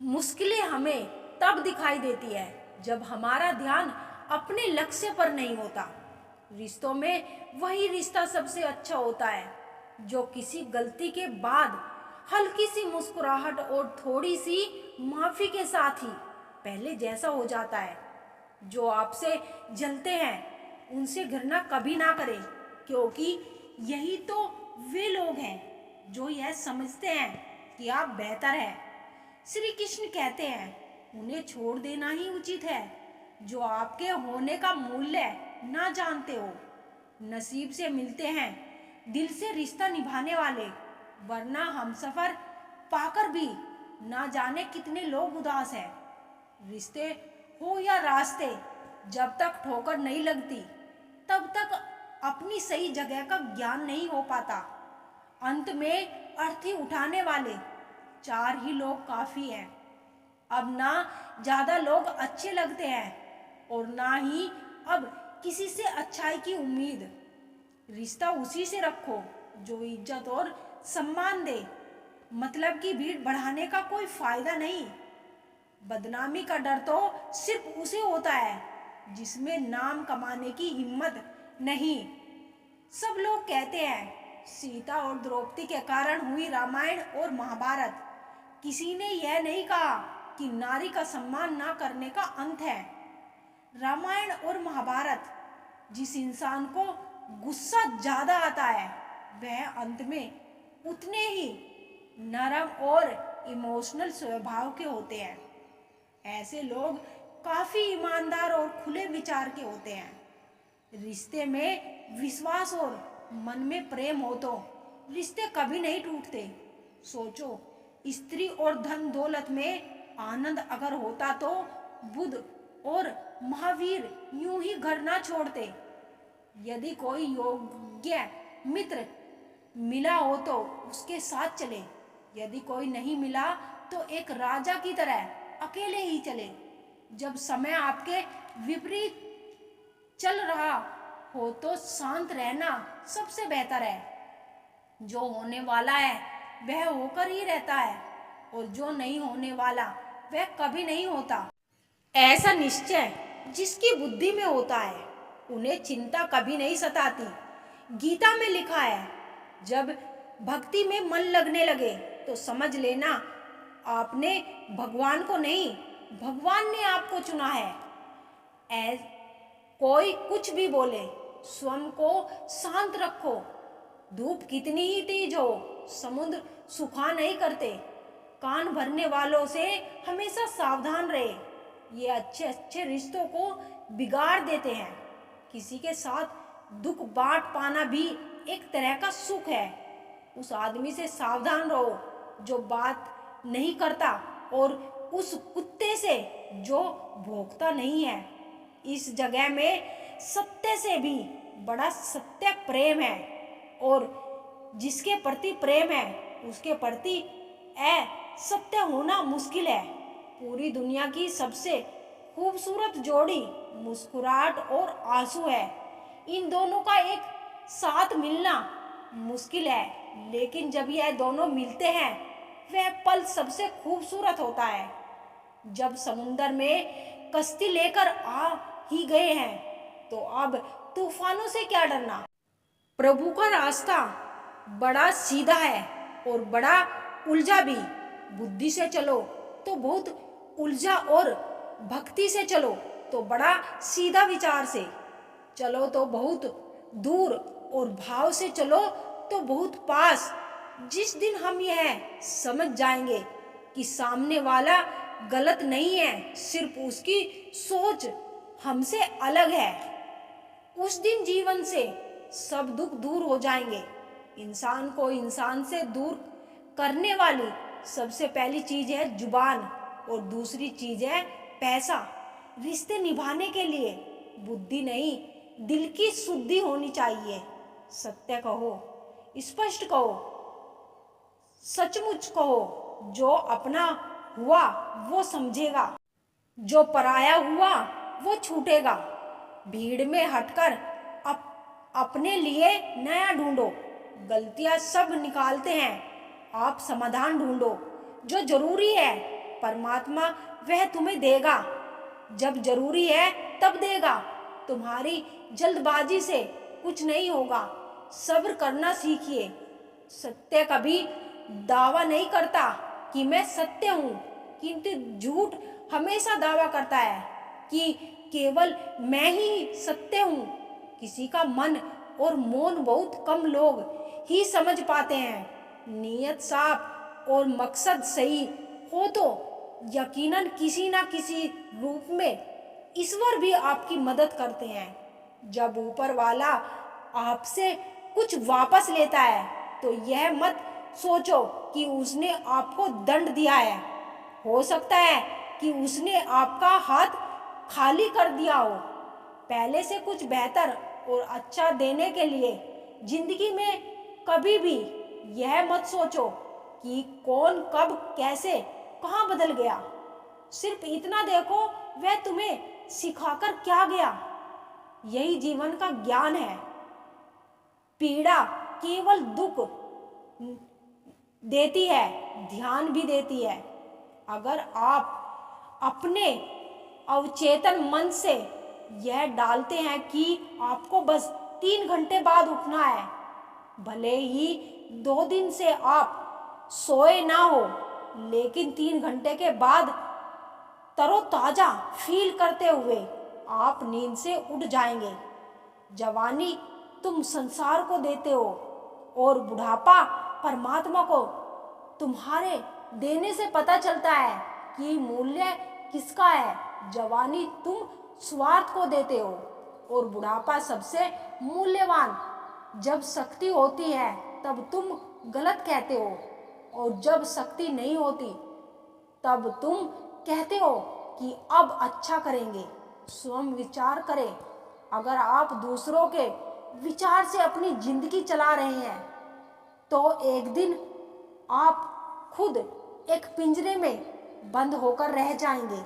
मुश्किलें हमें तब दिखाई देती है जब हमारा ध्यान अपने लक्ष्य पर नहीं होता। रिश्तों में वही रिश्ता सबसे अच्छा होता है जो किसी गलती के बाद हल्की सी मुस्कुराहट और थोड़ी सी माफी के साथ ही पहले जैसा हो जाता है। जो आपसे जलते हैं उनसे घृणा कभी ना करें, क्योंकि यही तो वे लोग हैं जो यह समझते हैं कि आप बेहतर हैं। श्री कृष्ण कहते हैं उन्हें छोड़ देना ही उचित है जो आपके होने का मूल्य ना जानते हो। नसीब से मिलते हैं दिल से रिश्ता निभाने वाले, वरना हमसफर पाकर भी ना जाने कितने लोग उदास हैं। रिश्ते हो या रास्ते, जब तक ठोकर नहीं लगती तब तक अपनी सही जगह का ज्ञान नहीं हो पाता। अंत में अर्थी उठाने वाले 4 ही लोग काफी हैं। अब ना ज्यादा लोग अच्छे लगते हैं और ना ही अब किसी से अच्छाई की उम्मीद। रिश्ता उसी से रखो जो इज्जत और सम्मान दे। मतलब की भीड़ बढ़ाने का कोई फायदा नहीं। बदनामी का डर तो सिर्फ उसे होता है जिसमें नाम कमाने की हिम्मत नहीं। सब लोग कहते हैं सीता और द्रौपदी के कारण हुई रामायण और महाभारत। किसी ने यह नहीं कहा कि नारी का सम्मान ना करने का अंत है। रामायण और महाभारत, जिस इंसान को गुस्सा ज्यादा आता है वह अंत में उतने ही नरम और इमोशनल स्वभाव के होते हैं। ऐसे लोग काफी ईमानदार और खुले विचार के होते हैं। रिश्ते में विश्वास और मन में प्रेम हो तो रिश्ते कभी नहीं टूटते। सोचो, स्त्री और धन दौलत में आनंद अगर होता तो बुद्ध और महावीर यूं ही घर ना छोड़ते। यदि कोई योग्य मित्र मिला हो तो उसके साथ चले, यदि कोई नहीं मिला तो एक राजा की तरह अकेले ही चले। जब समय आपके विपरीत चल रहा हो तो शांत रहना सबसे बेहतर है। जो होने वाला है वह होकर ही रहता है और जो नहीं होने वाला वह कभी नहीं होता। ऐसा निश्चय जिसकी बुद्धि में होता है उन्हें चिंता कभी नहीं सताती। गीता में लिखा है जब भक्ति में मन लगने लगे तो समझ लेना आपने भगवान को नहीं, भगवान ने आपको चुना है। कोई कुछ भी बोले, स्वयं को शांत रखो। धूप कितनी ही तेज हो, समुद्र सुखा नहीं करते। कान भरने वालों से हमेशा सावधान रहे, ये अच्छे अच्छे रिश्तों को बिगाड़ देते हैं। किसी के साथ दुख बांट पाना भी एक तरह का सुख है। उस आदमी से सावधान रहो जो बात नहीं करता और उस कुत्ते से जो भौंकता नहीं है। इस जगह में सत्य से भी बड़ा सत्य प्रेम है और जिसके प्रति प्रेम है उसके प्रति सत्य होना मुश्किल है। पूरी दुनिया की सबसे खूबसूरत जोड़ी मुस्कुराहट और आंसू है। इन दोनों का एक साथ मिलना मुश्किल है, लेकिन जब यह दोनों मिलते हैं वह पल सबसे खूबसूरत होता है। जब समुंदर में कश्ती लेकर आ ही गए हैं तो अब तूफानों से क्या डरना। प्रभु का रास्ता बड़ा सीधा है और बड़ा उलझा भी। बुद्धि से चलो तो बहुत उलझा और भक्ति से चलो तो बड़ा सीधा, विचार से चलो तो बहुत दूर और भाव से चलो तो बहुत पास। जिस दिन हम यह समझ जाएंगे कि सामने वाला गलत नहीं है, सिर्फ उसकी सोच हमसे अलग है, उस दिन जीवन से सब दुख दूर हो जाएंगे। इंसान को इंसान से दूर करने वाली सबसे पहली चीज है जुबान और दूसरी चीज है पैसा। रिश्ते निभाने के लिए बुद्धि नहीं, दिल की शुद्धि होनी चाहिए। सत्य कहो, स्पष्ट कहो, सचमुच कहो। जो अपना हुआ वो समझेगा, जो पराया हुआ वो छूटेगा। भीड़ में हटकर अपने लिए नया ढूंढो। गलतियां सब निकालते हैं, आप समाधान ढूंढो। जो जरूरी है परमात्मा वह तुम्हें देगा, जब जरूरी है तब देगा। तुम्हारी जल्दबाजी से कुछ नहीं होगा, सब्र करना सीखिए। सत्य कभी दावा नहीं करता कि मैं सत्य हूँ, किंतु झूठ हमेशा दावा करता है कि केवल मैं ही सत्य हूँ। किसी का मन और मौन बहुत कम लोग ही समझ पाते हैं। नीयत साफ और मकसद सही हो तो यकीनन किसी ना किसी रूप में ईश्वर भी आपकी मदद करते हैं। जब ऊपर वाला आपसे कुछ वापस लेता है तो यह मत सोचो कि उसने आपको दंड दिया है। हो सकता है कि उसने आपका हाथ खाली कर दिया हो। पहले से कुछ बेहतर और अच्छा देने के लिए जिंदगी में कभी भी यह मत सोचो कि कौन कब कैसे कहाँ बदल गया। सिर्फ इतना देखो वह तुम्हें सिखाकर क्या गया। यही जीवन का ज्ञान है। पीड़ा केवल दुख देती है, ध्यान भी देती है। अगर आप अपने अवचेतन मन से यह डालते हैं कि आपको बस 3 घंटे बाद उठना है, भले ही 2 दिन से आप सोए ना हो, लेकिन 3 घंटे के बाद तरोताजा फील करते हुए आप नींद से उठ जाएंगे। जवानी तुम संसार को देते हो और बुढ़ापा परमात्मा को तुम्हारे देने से पता चलता है कि मूल्य किसका है। जवानी तुम स्वार्थ को देते हो और बुढ़ापा सबसे मूल्यवान। जब शक्ति होती है तब तुम गलत कहते हो, और जब शक्ति नहीं होती तब तुम कहते हो कि अब अच्छा करेंगे। स्वयं विचार करें। अगर आप दूसरों के विचार से अपनी जिंदगी चला रहे हैं तो एक दिन आप खुद एक पिंजरे में बंद होकर रह जाएंगे।